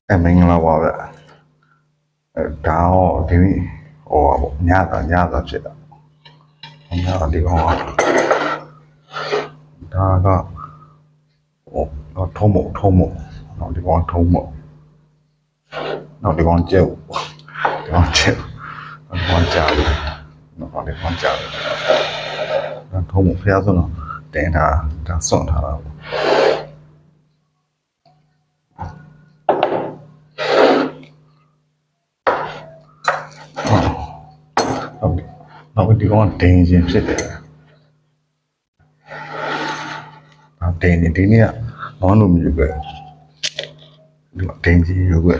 မင်္ဂလာပါဗျဒါတော့ဒီနေ့ဟိုပါညသာဖြစ်တာညသာဒီကောင်ဒါကဟိုထုံးမို့တော့ဒီကောင်ထုံးမို့တော့ဒီကောင်ကျဲဒီကောင်ကြားတယ်တော့ဒီကောင်ကြားတယ်ဒါထုံးမို့ဖျားစွန်းတော့တင်ထားဒါစွန့်ထားတာနောက်ဒီကောင်တင်ခြင်းဖြစ်တယ်တင်နေဒီနေ့ကမောင်းလို့မယူခဲ့ဒီတင်ကြီးယူခဲ့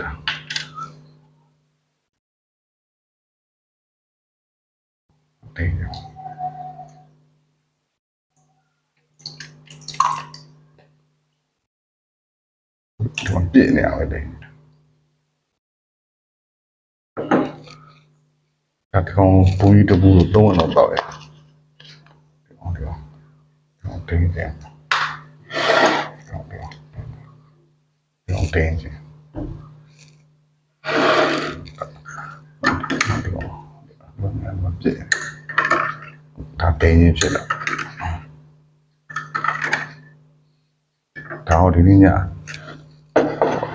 တင်ဒီပြည့်နေအောင်တင်ဒါကောင်ဘူးကြီးတပူလို့သုံးအောင်တော့တယ်ဒီကောင်တင်တယ်တင်ခြင်းဒီကောင်မပြည့်ဒါတင်ခြင်းဖြစ်လာဒါဟောဒီနေ့ည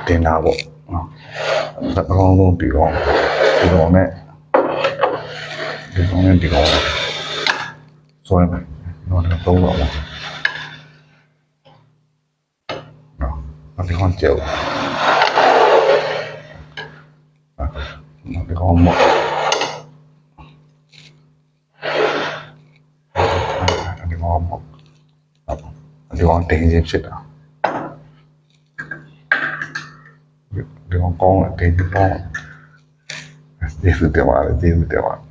တင်တာပေါ့နော်အကောင်းဆုံးဒီကောင်နဲ့ဆွဲမယ်တော့သုံးတော့ပါနော်ဒီကောင်ကျော်ဒီကောင်မော့ဒီကောင်တင်ခြင်းဖြစ်တာဒီကောင်ကောင်းတယ်တင်ခြင်းကောင်းတယ်ကျေးဇူးတင်ပါတယ်